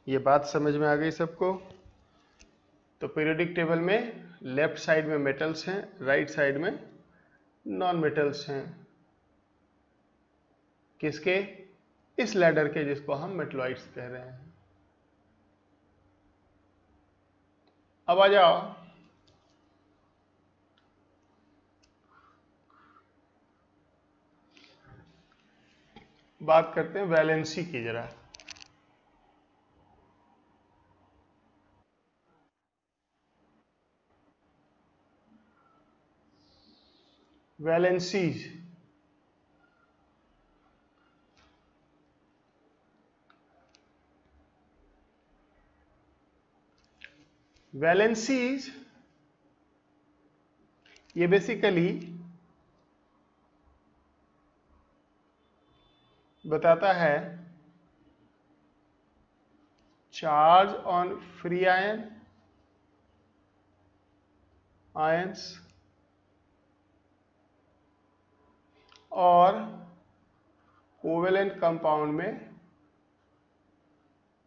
ये बात समझ में आ गई सबको? तो पीरियोडिक टेबल में लेफ्ट साइड में मेटल्स हैं, राइट साइड में नॉन मेटल्स हैं। किसके? इस लैडर के, जिसको हम मेटलॉइड्स कह रहे हैं। अब आ जाओ, बात करते हैं वैलेंसी की जरा। वैलेंसीज वैलेंसीज ये बेसिकली बताता है चार्ज ऑन फ्री आयंस और कोवेलेंट कंपाउंड में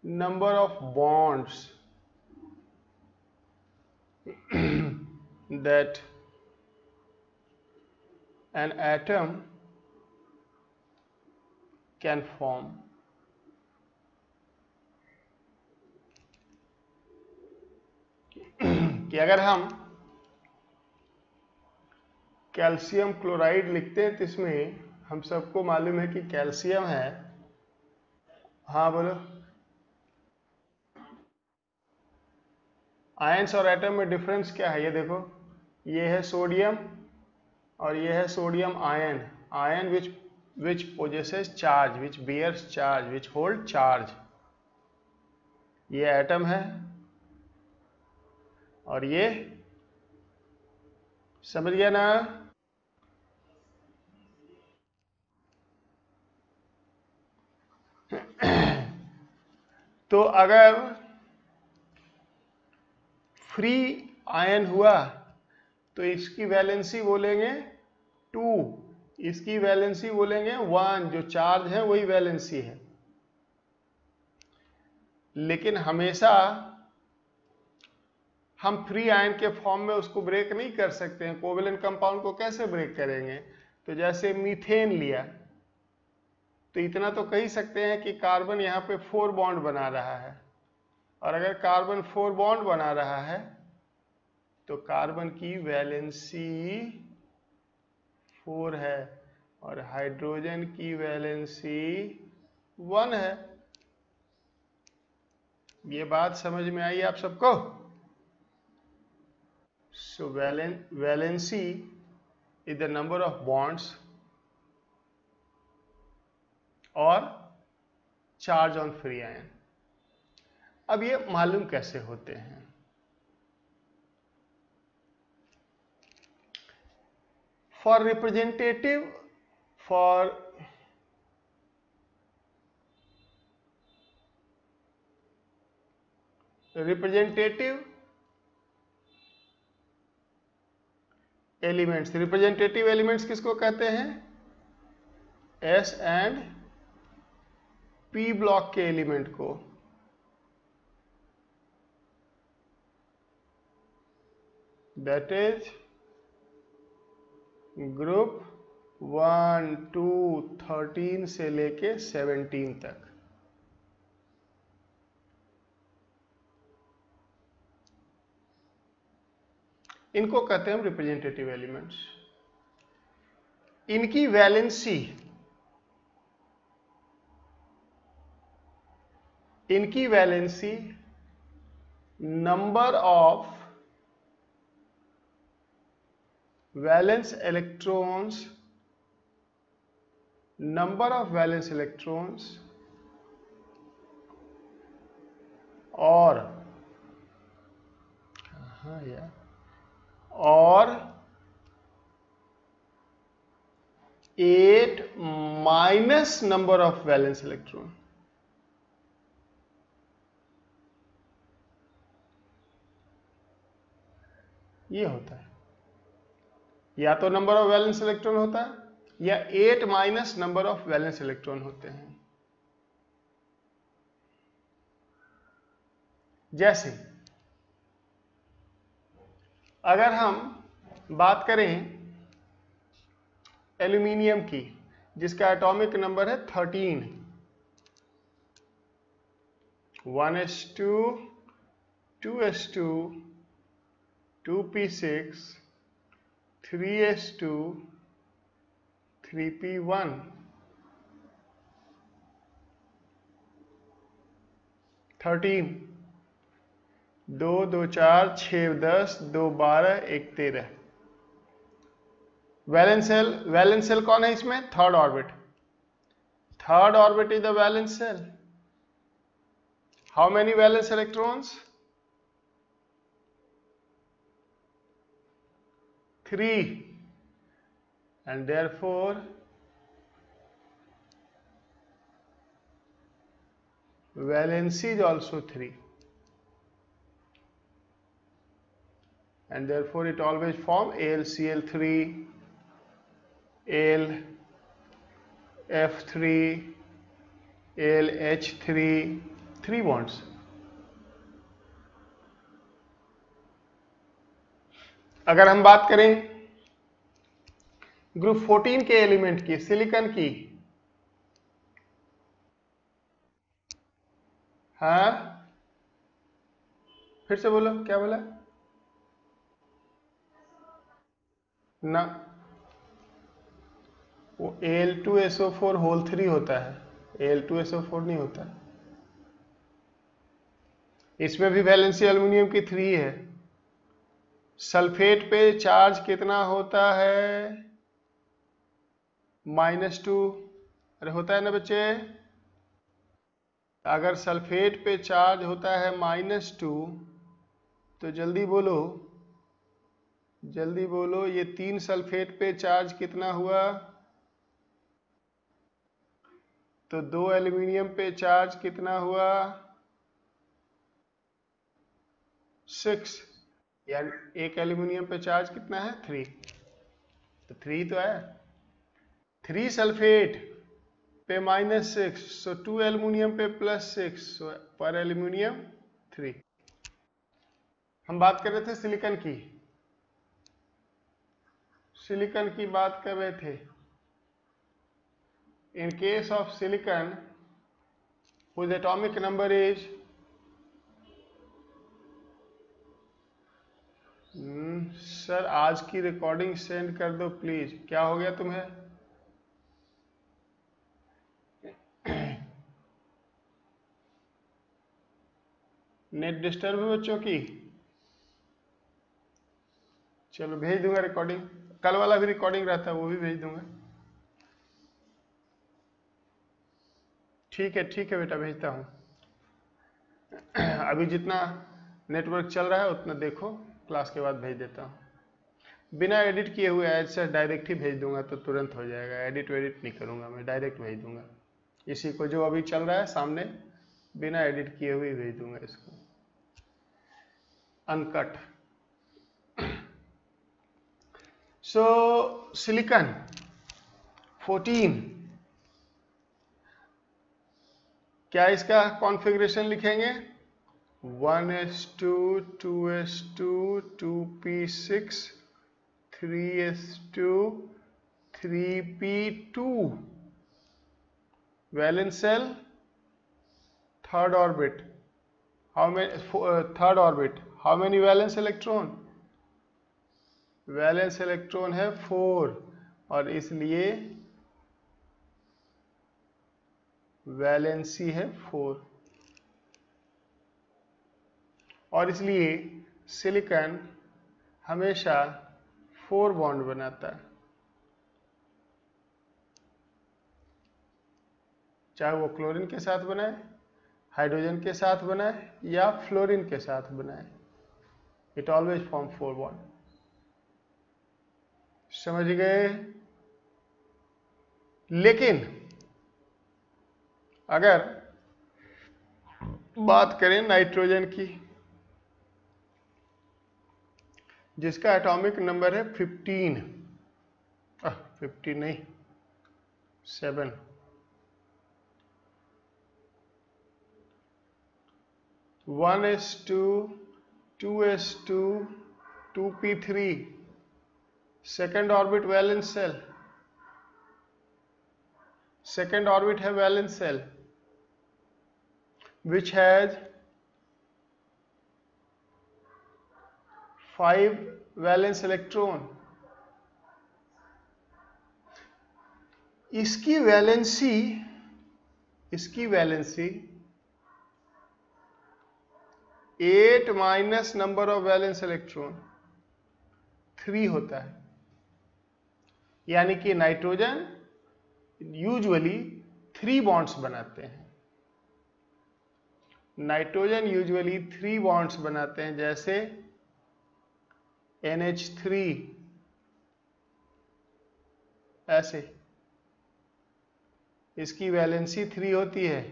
number of bonds that an atom can form. कि अगर हम कैल्शियम क्लोराइड लिखते हैं तो इसमें हम सबको मालूम है कि कैल्शियम है। हाँ बोलो। आयंस और एटम में डिफरेंस क्या है? ये देखो, ये है सोडियम और ये है sodium ion. Ion which possesses charge, which bears charge, which hold charge। ये एटम है और ये, समझ गया ना? तो अगर फ्री आयन हुआ तो इसकी वैलेंसी बोलेंगे 2, इसकी वैलेंसी बोलेंगे 1। जो चार्ज है वही वैलेंसी है। लेकिन हमेशा हम फ्री आयन के फॉर्म में उसको ब्रेक नहीं कर सकते हैं। कोवेलेंट कंपाउंड को कैसे ब्रेक करेंगे? तो जैसे मीथेन लिया तो इतना तो कह ही सकते हैं कि कार्बन यहाँ पे 4 बॉन्ड बना रहा है, और अगर कार्बन 4 बॉन्ड बना रहा है तो कार्बन की वैलेंसी 4 है और हाइड्रोजन की वैलेंसी 1 है। ये बात समझ में आई आप सबको? So valency is the number of bonds और चार्ज ऑन फ्री आयन। अब ये मालूम कैसे होते हैं? For representative elements, representative elements किसको कहते हैं? एस एंड पी ब्लॉक के एलिमेंट को। दैट इज ग्रुप 1, 2, 13 से लेके 17 तक। इनको कहते हैं हम रिप्रेजेंटेटिव एलिमेंट्स। इनकी valency number of valence electrons और और 8 minus number of valence electron. ये होता है, या तो नंबर ऑफ वैलेंस इलेक्ट्रॉन होता है या 8 minus number of valence electron होते हैं। जैसे अगर हम बात करें एल्यूमिनियम की, जिसका एटॉमिक नंबर है 13, 1s2, 2s2, 2p6, 3s2, 3p1, 13, 2 2 4 6 10 2 12 1 13। Valence shell कौन है इसमें? Third orbit. Third orbit is the valence shell. How many valence electrons? 3, and therefore valency is also 3, and therefore it always form AlCl3, AlF3, AlH3, 3 bonds। अगर हम बात करें group 14 के element की, silicon की, हाँ फिर से बोलो, क्या बोला? ना, वो Al2SO4 होल 3 होता है, Al2SO4 नहीं होता। इसमें भी वैलेंसी एल्यूमिनियम की 3 है। सल्फेट पे चार्ज कितना होता है? -2। अरे होता है ना बच्चे? अगर सल्फेट पे चार्ज होता है -2, तो जल्दी बोलो, जल्दी बोलो, ये 3 सल्फेट पे चार्ज कितना हुआ? तो 2 एल्यूमिनियम पे चार्ज कितना हुआ? 6। यानी एक एल्यूमिनियम पे चार्ज कितना है? 3। तो 3 तो है। 3 सल्फेट पे -6, सो 2 एल्यूमिनियम पे +6, सो पर एल्यूमिनियम 3। हम बात कर रहे थे सिलिकॉन की, सिलिकॉन की बात कर रहे थे। In case of silicon whose atomic number is sir आज की रिकॉर्डिंग सेंड कर दो प्लीज। क्या हो गया तुम्हें? नेट डिस्टर्ब है बच्चों की? चलो भेज दूंगा रिकॉर्डिंग। कल वाला भी रिकॉर्डिंग रहता है, वो भी भेज दूंगा। ठीक है बेटा, भेजता हूँ। अभी जितना नेटवर्क चल रहा है उतना देखो, क्लास के बाद भेज देता हूँ। बिना एडिट किए हुए ऐसे डायरेक्ट ही भेज दूंगा तो तुरंत हो जाएगा। एडिट वेडिट नहीं करूँगा मैं, डायरेक्ट भेज दूंगा। इसी को जो अभी चल रहा है सामने, बिना एडिट किए हुए भेज दूंगा इसको, अनकट। सो सिलिकॉन 14, क्या इसका कॉन्फ़िगरेशन लिखेंगे? 1s2, 2s2, 2p6, 3s2, 3p2। Valence shell third orbit. How many third orbit? How many valence electron? Valence electron है 4, और इसलिए वैलेंसी है 4, और इसलिए सिलिकॉन हमेशा 4 बॉन्ड बनाता है, चाहे वो क्लोरीन के साथ बनाए, हाइड्रोजन के साथ बनाए, या फ्लोरीन के साथ बनाए। It always form 4 bond. समझ गए? लेकिन अगर बात करें नाइट्रोजन की, जिसका एटॉमिक नंबर है 15, 15 नहीं 7, 1s2 2s2 2p3 second orbit valence shell, second orbit है valence cell which has 5 valence electron. इसकी valency 8 minus number of valence electron 3 होता है, यानी कि नाइट्रोजन यूजुअली 3 बॉन्ड्स बनाते हैं। नाइट्रोजन यूजुअली 3 बॉन्ड्स बनाते हैं, जैसे NH3 ऐसे, इसकी वैलेंसी 3 होती है।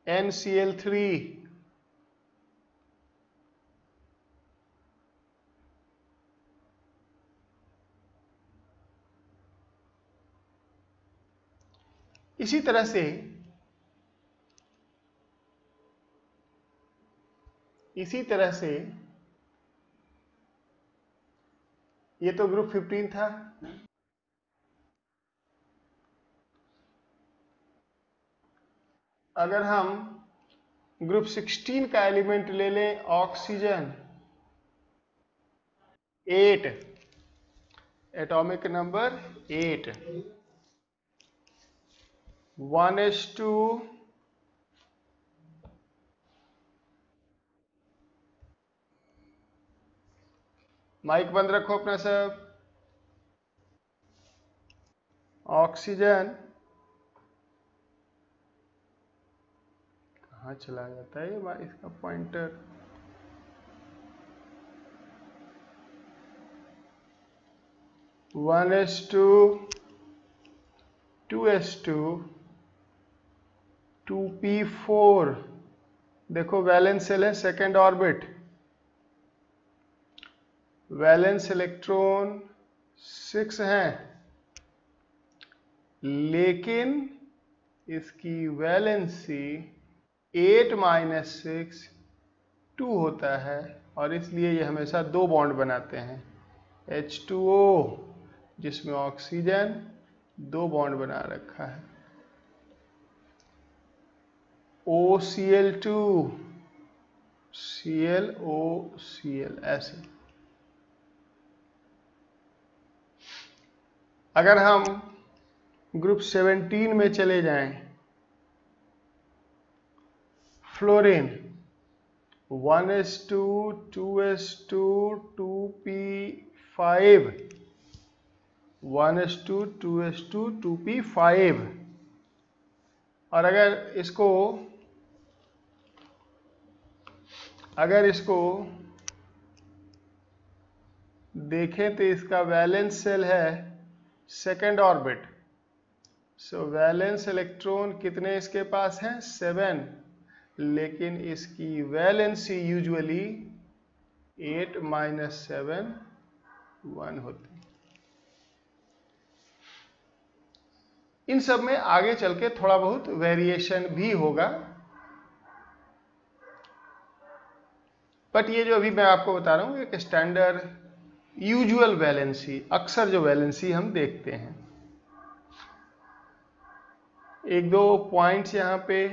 NCl3 इसी तरह से ये तो ग्रुप 15 था। अगर हम ग्रुप 16 का एलिमेंट ले लें, oxygen 8, atomic number 8, 1s2 mic बंद रखो अपना सब। ऑक्सीजन कहाँ चला जाता है ये इसका पॉइंटर? 1s2 2s2 2p4, देखो वैलेंस सेल है, सेकेंड ऑर्बिट, वैलेंस इलेक्ट्रॉन 6 हैं, लेकिन इसकी वैलेंसी 8 माइनस 6 2 होता है, और इसलिए ये हमेशा 2 बॉन्ड बनाते हैं। H2O जिसमें ऑक्सीजन 2 बॉन्ड बना रखा है, OCl2 ClOCl ऐसे। अगर हम ग्रुप 17 में चले जाएं, fluorine 1s2 2s2 2p5, 1s2 2s2 2p5, और अगर इसको देखें तो इसका वैलेंस सेल है सेकेंड ऑर्बिट, सो वैलेंस इलेक्ट्रॉन कितने इसके पास हैं? 7, लेकिन इसकी वैलेंसी यूजुअली 8 माइनस 7 1 होती है। इन सब में आगे चल के थोड़ा बहुत वेरिएशन भी होगा, बट ये जो अभी मैं आपको बता रहा हूं एक स्टैंडर्ड यूजुअल वैलेंसी, अक्सर जो वैलेंसी हम देखते हैं। एक दो पॉइंट्स यहां पे,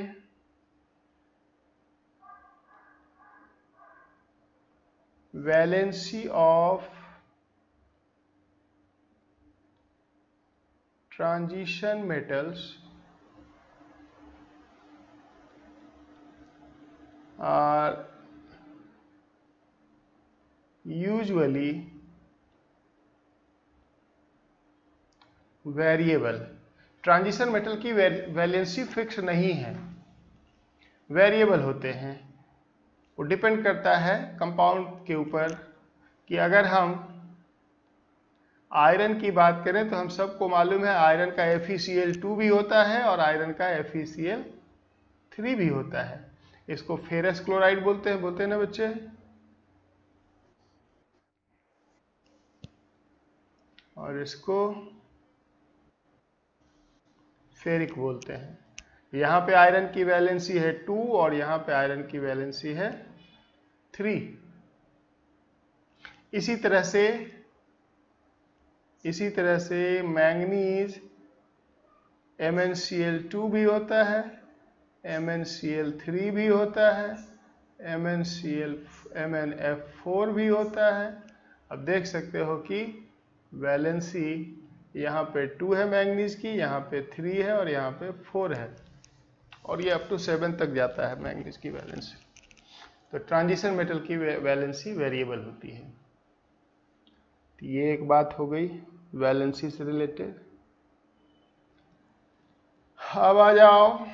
valency of transition metals are usually variable. Transition metal की वैलेंसी फिक्स नहीं है, वेरिएबल होते हैं। वो डिपेंड करता है कंपाउंड के ऊपर, कि अगर हम आयरन की बात करें तो हम सबको मालूम है आयरन का FeCl2 भी होता है और आयरन का FeCl3 भी होता है। इसको फेरस क्लोराइड बोलते हैं ना बच्चे? और इसको फेरिक बोलते हैं। यहां पे आयरन की वैलेंसी है 2 और यहां पे आयरन की वैलेंसी है 3। इसी तरह से मैंगनीज MnCl2 भी होता है, MnCl3 भी होता है, MnF4 भी होता है। अब देख सकते हो कि वैलेंसी यहाँ पे 2 है मैंगनीज की, यहाँ पे 3 है और यहाँ पे 4 है, और ये अप टू 7 तक जाता है मैंगनीज की वैलेंसी। तो ट्रांजिशन मेटल की वैलेंसी वेरिएबल होती है। तो ये एक बात हो गई वैलेंसी से रिलेटेड। अब आ जाओ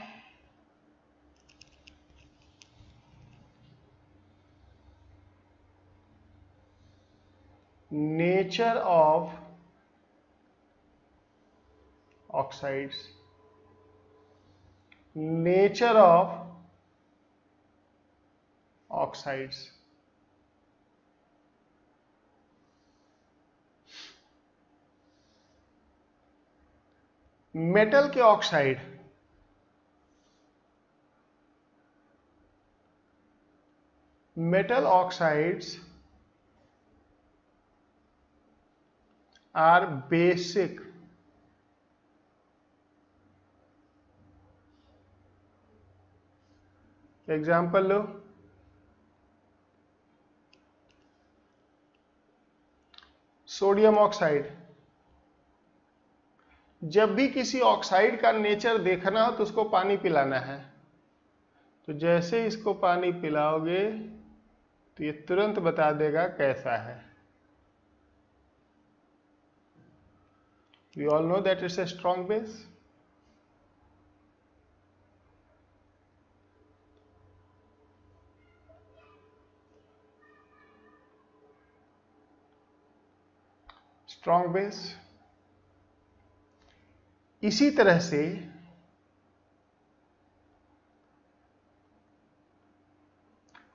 nature of oxides. Nature of oxides, metal के oxide metal oxides are basic example लो, सोडियम ऑक्साइड। जब भी किसी ऑक्साइड का नेचर देखना हो तो उसको पानी पिलाना है, तो जैसे इसको पानी पिलाओगे तो ये तुरंत बता देगा कैसा है। We all know that it's a strong base. Strong base। इसी तरह से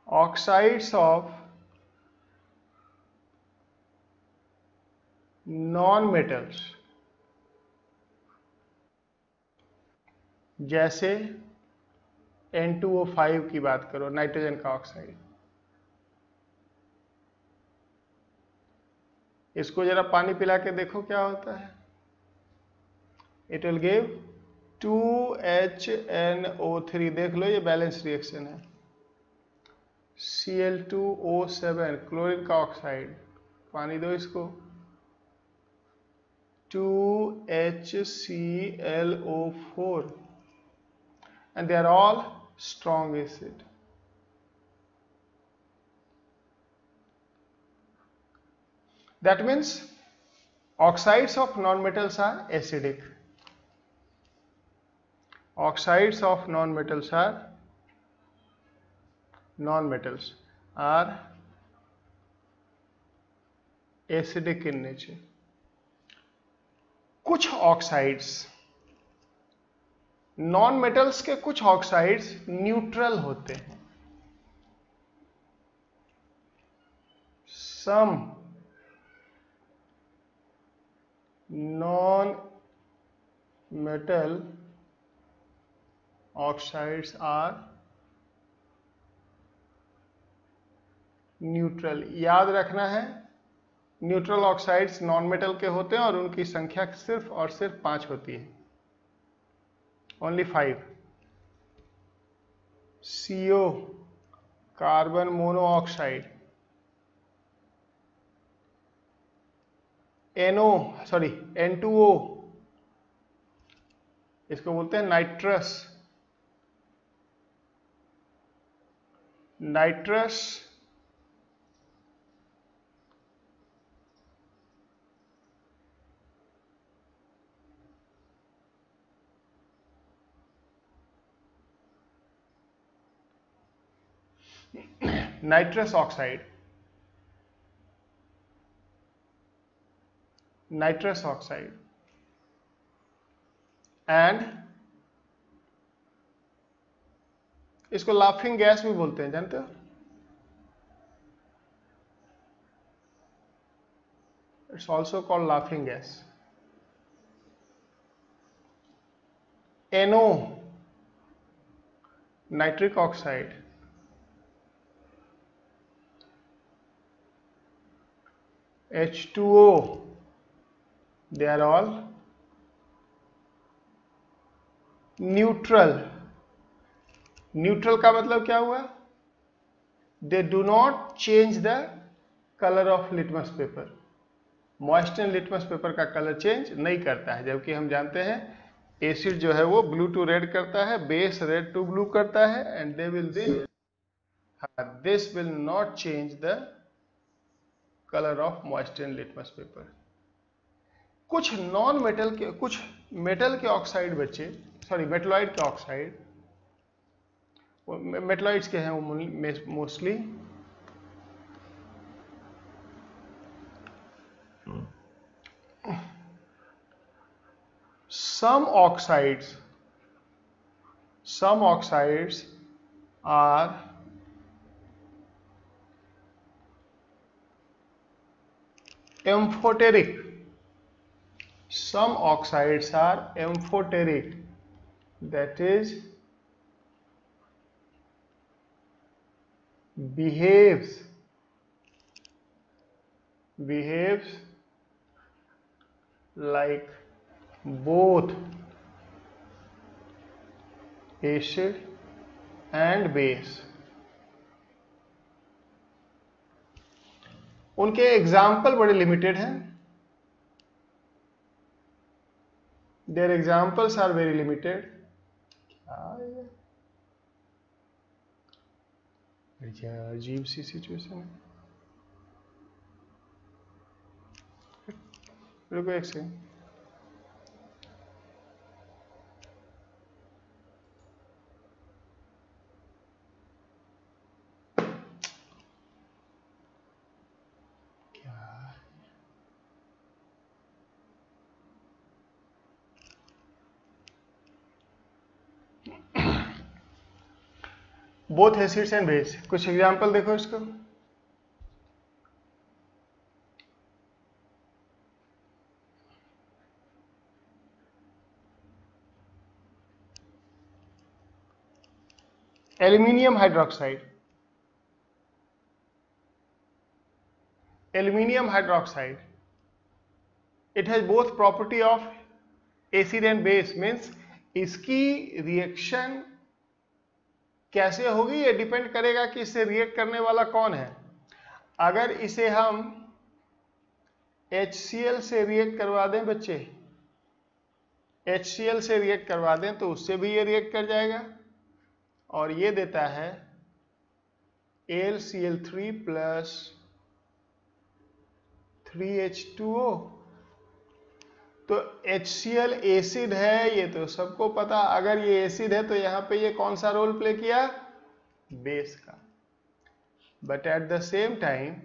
ऑक्साइड्स ऑफ नॉन मेटल्स, जैसे N2O5 की बात करो, नाइट्रोजन का ऑक्साइड, इसको जरा पानी पिला के देखो क्या होता है। It will give 2HNO3। देख लो ये बैलेंस रिएक्शन है। Cl2O7 क्लोरीन का ऑक्साइड, पानी दो इसको, 2HClO4 and they are all strong acid। That means oxides of non-metals are acidic. Oxides of non-metals are acidic in nature। कुछ ऑक्साइड्स, नॉन मेटल्स के कुछ ऑक्साइड्स न्यूट्रल होते हैं। Some non metal oxides are neutral. याद रखना है, neutral oxides non metal के होते हैं और उनकी संख्या सिर्फ और सिर्फ 5 होती है, only 5। CO carbon monoxide, N2O इसको बोलते हैं नाइट्रस नाइट्रस ऑक्साइड, एंड इसको लाफिंग गैस भी बोलते हैं, जानते हो? It's also called laughing gas. NO nitric oxide, H2O, they are all neutral. Neutral का मतलब क्या हुआ? They do not change the colour of litmus paper. Moisture litmus paper का कलर चेंज नहीं करता है, जबकि हम जानते हैं एसिड जो है वो ब्लू टू रेड करता है, बेस रेड टू ब्लू करता है, and they will this will not change the colour of moisture litmus paper. कुछ नॉन मेटल के, कुछ मेटल के ऑक्साइड बच्चे, सॉरी मेटलॉइड के ऑक्साइड, मेटलॉइड्स के हैं वो mostly, some oxides are amphoteric. Some oxides are amphoteric, that is behaves like both acid and base. उनके एग्जाम्पल बड़े लिमिटेड हैं, there examples are very limited. अजीब सी सिचुएशन है। रुको एक second. Both acids and base, कुछ एग्जाम्पल देखो इसको। Aluminium hydroxide, aluminium hydroxide, it has both property of acid and base, means इसकी रिएक्शन कैसे होगी ये डिपेंड करेगा कि इससे रिएक्ट करने वाला कौन है। अगर इसे हम HCl से रिएक्ट करवा दें बच्चे, HCl से रिएक्ट करवा दें तो उससे भी ये रिएक्ट कर जाएगा, और ये देता है AlCl3 प्लस 3H2O। तो HCl एसिड है, ये तो सबको पता। अगर ये एसिड है तो यहां पे ये कौन सा रोल प्ले किया? बेस का। But at the same time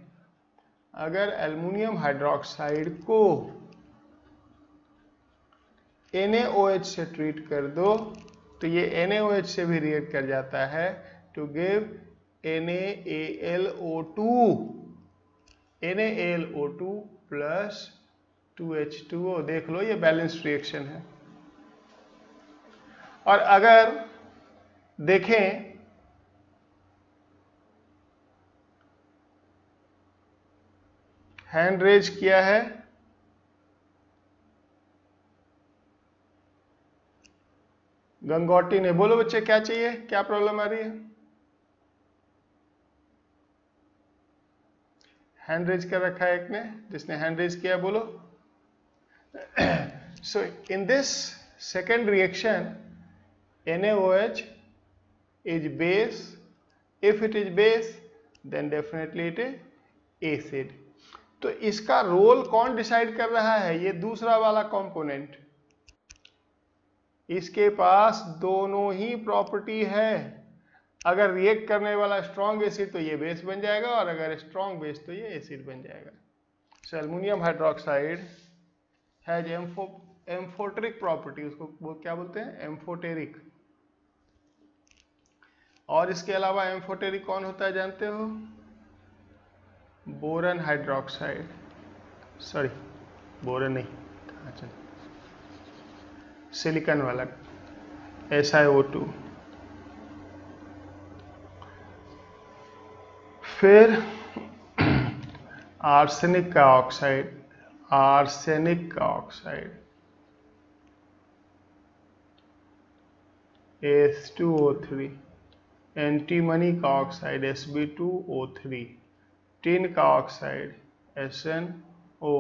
अगर एल्युमिनियम हाइड्रोक्साइड को NaOH से ट्रीट कर दो तो ये NaOH से भी रिएक्ट कर जाता है to give NaAlO2 plus 2H2O। देख लो ये बैलेंस्ड रिएक्शन है। और अगर देखें हैंड रेज किया है, गंगोटी ने। बोलो बच्चे क्या चाहिए, क्या प्रॉब्लम आ रही है? हैंड रेज कर रखा है एक ने, जिसने हैंड रेज किया बोलो। So in this second reaction NaOH is base. If it is base then definitely it is acid. तो इसका रोल कौन डिसाइड कर रहा है? ये दूसरा वाला कंपोनेंट। इसके पास दोनों ही प्रॉपर्टी है। अगर रिएक्ट करने वाला स्ट्रॉन्ग एसिड तो ये बेस बन जाएगा, और अगर स्ट्रॉन्ग बेस तो ये एसिड बन जाएगा। So aluminium hydroxide has amphoteric property, उसको क्या बोलते हैं? एम्फोटेरिक। और इसके अलावा एम्फोटेरिक कौन होता है जानते हो? बोरन हाइड्रोक्साइड, सॉरी बोरन नहीं, अच्छा सिलिकॉन वाला SiO2। फिर आर्सेनिक का ऑक्साइड, आर्सेनिक का ऑक्साइड H2O3, एंटीमनी का ऑक्साइड Sb2O3, टिन का ऑक्साइड SnO,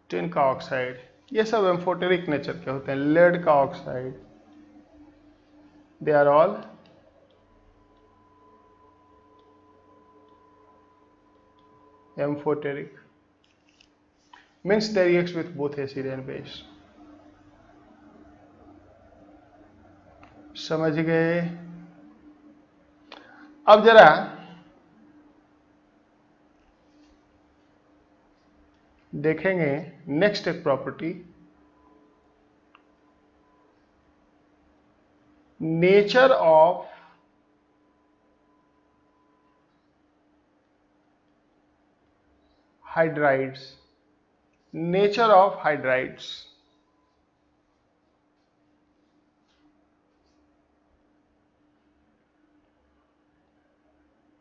टिन का ऑक्साइड, ये सब एम्फोटेरिक नेचर के होते हैं। लेड का oxide, they are all amphoteric, means they react with both acid and base. समझ गए? अब जरा देखेंगे नेक्स्ट एक property, nature of hydrides, nature of hydrides.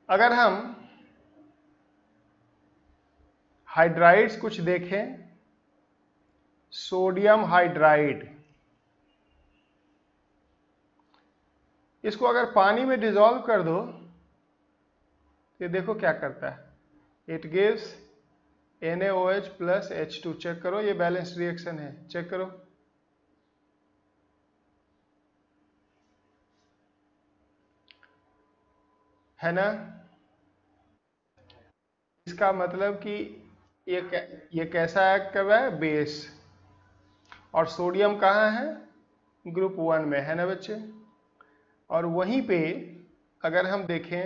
अगर हम हाइड्राइड्स कुछ देखें, सोडियम हाइड्राइड, इसको अगर पानी में डिसॉल्व कर दो, ये देखो क्या करता है, it gives NaOH plus H2। Check करो, ये बैलेंस रिएक्शन है, चेक करो। है ना? इसका मतलब कि ये कैसा एक्ट कर रहा है? बेस। और सोडियम कहाँ है? ग्रुप 1 में, है ना बच्चे? और वहीं पे अगर हम देखें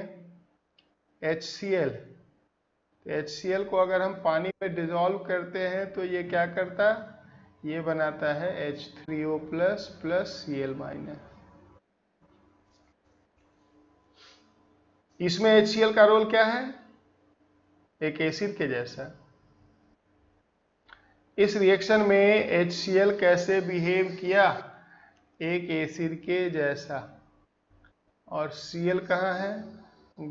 HCl, तो HCl को अगर हम पानी में डिसॉल्व करते हैं तो ये क्या करता है? ये बनाता है H3O plus plus Cl minus. इसमें HCl का रोल क्या है? एक एसिड के जैसा। इस रिएक्शन में HCl कैसे बिहेव किया? एक एसिड के जैसा। और Cl कहाँ है?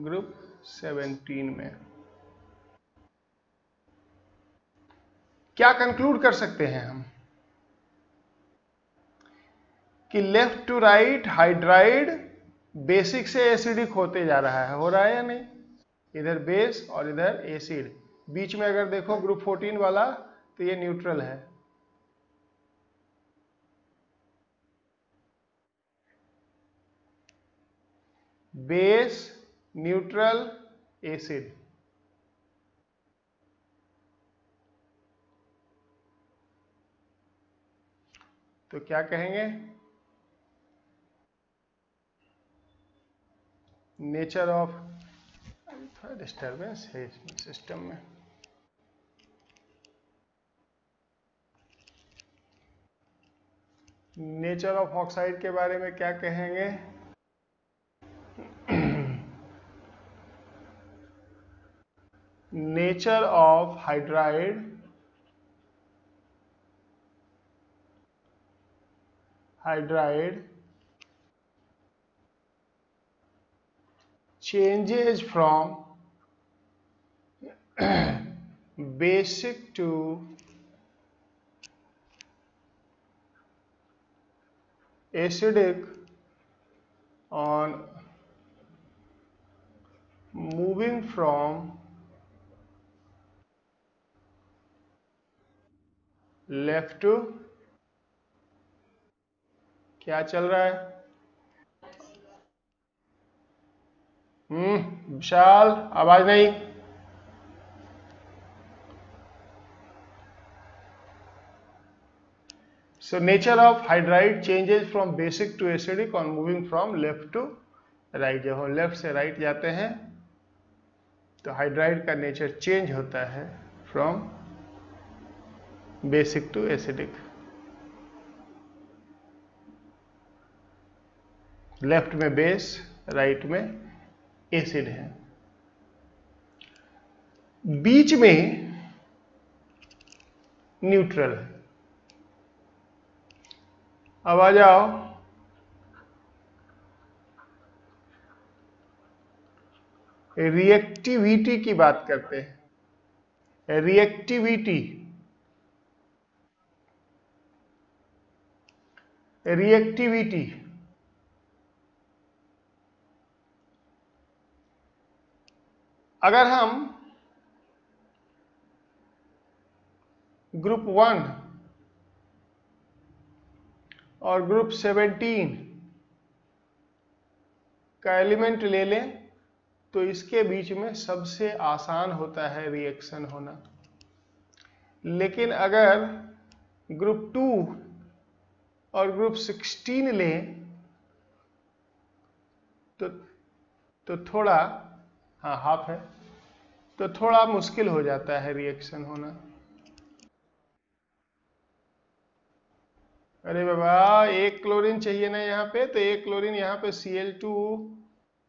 ग्रुप 17 में। क्या कंक्लूड कर सकते हैं हम? कि left to right hydride basic से एसिडिक होते जा रहा है। हो रहा है या नहीं? इधर बेस और इधर एसिड, बीच में अगर देखो ग्रुप 14 वाला तो ये न्यूट्रल है। Base, neutral, acid. तो क्या कहेंगे? नेचर ऑफ, थोड़ा डिस्टर्बेंस है इसमें सिस्टम में। नेचर ऑफ ऑक्साइड के बारे में क्या कहेंगे? Nature of hydride, hydride changes from basic to acidic on moving from left to, क्या चल रहा है? विशाल, आवाज नहीं। So nature of hydride changes from basic to acidic on moving from left to right। जब हम लेफ्ट से राइट जाते हैं तो हाइड्राइड का नेचर चेंज होता है from basic to acidic. Left में बेस, राइट में एसिड है। बीच में न्यूट्रल है। अब आ जाओ, रिएक्टिविटी की बात करते हैं। रिएक्टिविटी, रिएक्टिविटी अगर हम ग्रुप 1 और ग्रुप 17 का एलिमेंट ले लें तो इसके बीच में सबसे आसान होता है रिएक्शन होना। लेकिन अगर ग्रुप 2 और ग्रुप 16 लें तो थोड़ा, हाँ हाफ है, तो थोड़ा मुश्किल हो जाता है रिएक्शन होना। अरे बाबा, एक क्लोरीन चाहिए ना यहाँ पे, तो एक क्लोरीन यहाँ पे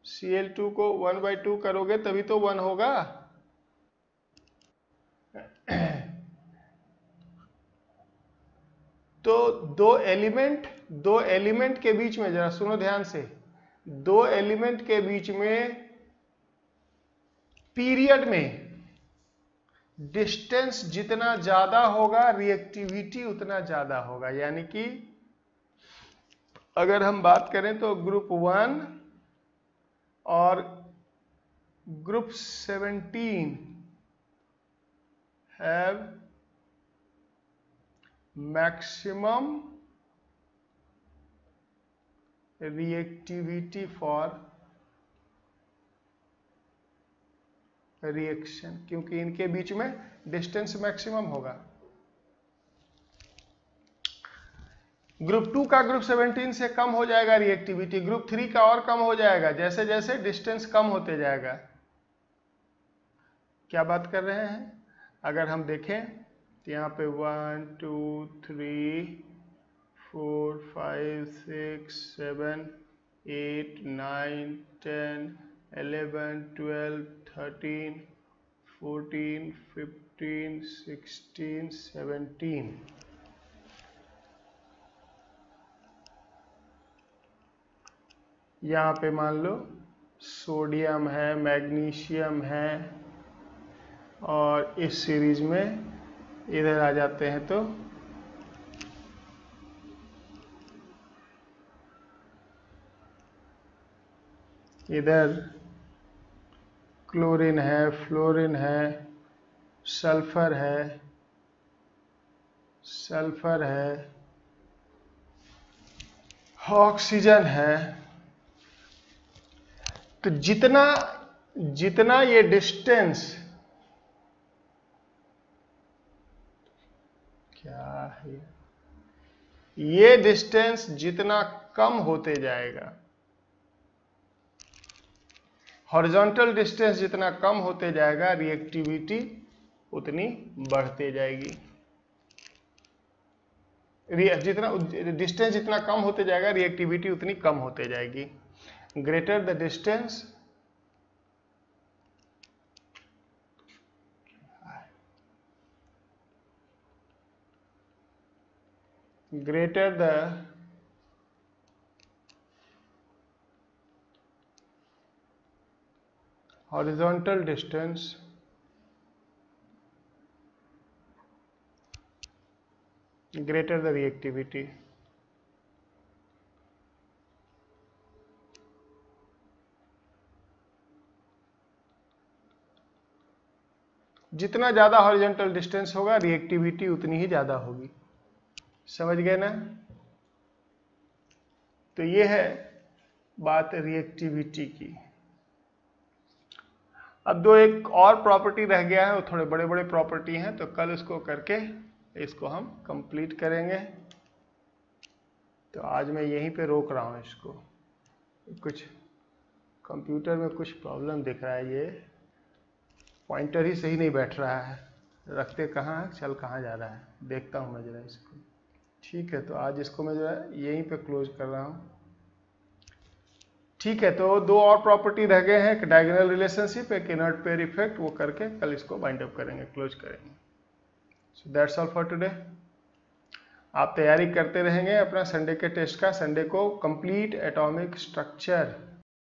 Cl2 को 1/2 करोगे तभी तो 1 होगा। तो दो एलिमेंट के बीच में, जरा सुनो ध्यान से, दो एलिमेंट के बीच में पीरियड में डिस्टेंस जितना ज्यादा होगा रिएक्टिविटी उतना ज्यादा होगा। यानी कि अगर हम बात करें तो ग्रुप 1 और group 17 have maximum reactivity for reaction, क्योंकि इनके बीच में डिस्टेंस मैक्सिमम होगा। ग्रुप 2 का ग्रुप 17 से कम हो जाएगा रिएक्टिविटी, ग्रुप 3 का और कम हो जाएगा जैसे जैसे डिस्टेंस कम होते जाएगा। क्या बात कर रहे हैं? अगर हम देखें तो यहाँ पे 1 2 3 4 5 6 7 8 9 10 11 12 13 14 15 16 17 यहाँ पे मान लो सोडियम है, मैग्नीशियम है, और इस सीरीज में इधर आ जाते हैं तो इधर क्लोरीन है, फ्लोरीन है, सल्फर है, ऑक्सीजन है। तो जितना ये डिस्टेंस, क्या है, ये डिस्टेंस जितना कम होते जाएगा, हॉरिजॉन्टल डिस्टेंस जितना कम होते जाएगा रिएक्टिविटी उतनी बढ़ते जाएगी। जितना डिस्टेंस जितना कम होते जाएगा रिएक्टिविटी उतनी कम होते जाएगी। Greater the distance horizontal distance greater the reactivity। जितना ज्यादा हॉरिजॉन्टल डिस्टेंस होगा रिएक्टिविटी उतनी ही ज्यादा होगी। समझ गए ना? तो ये है बात रिएक्टिविटी की। अब दो एक और प्रॉपर्टी रह गया है, वो थोड़े बड़े बड़े प्रॉपर्टी हैं, तो कल इसको करके इसको हम कंप्लीट करेंगे। तो आज मैं यहीं पे रोक रहा हूँ इसको। कुछ कंप्यूटर में कुछ प्रॉब्लम दिख रहा है, ये पॉइंटर ही सही नहीं बैठ रहा है, रखते कहाँ है, चल कहाँ जा रहा है, देखता हूँ मैं जरा इसको। ठीक है, तो आज इसको मैं जो है यहीं पे क्लोज कर रहा हूँ। ठीक है, तो दो और प्रॉपर्टी रह गए हैं, एक डायगोनल रिलेशनशिप, एक इनर्ट पेयर इफेक्ट, वो करके कल इसको बाइंड अप करेंगे, क्लोज करेंगे। So that's all for today. आप तैयारी करते रहेंगे अपना संडे के टेस्ट का। संडे को कंप्लीट एटॉमिक स्ट्रक्चर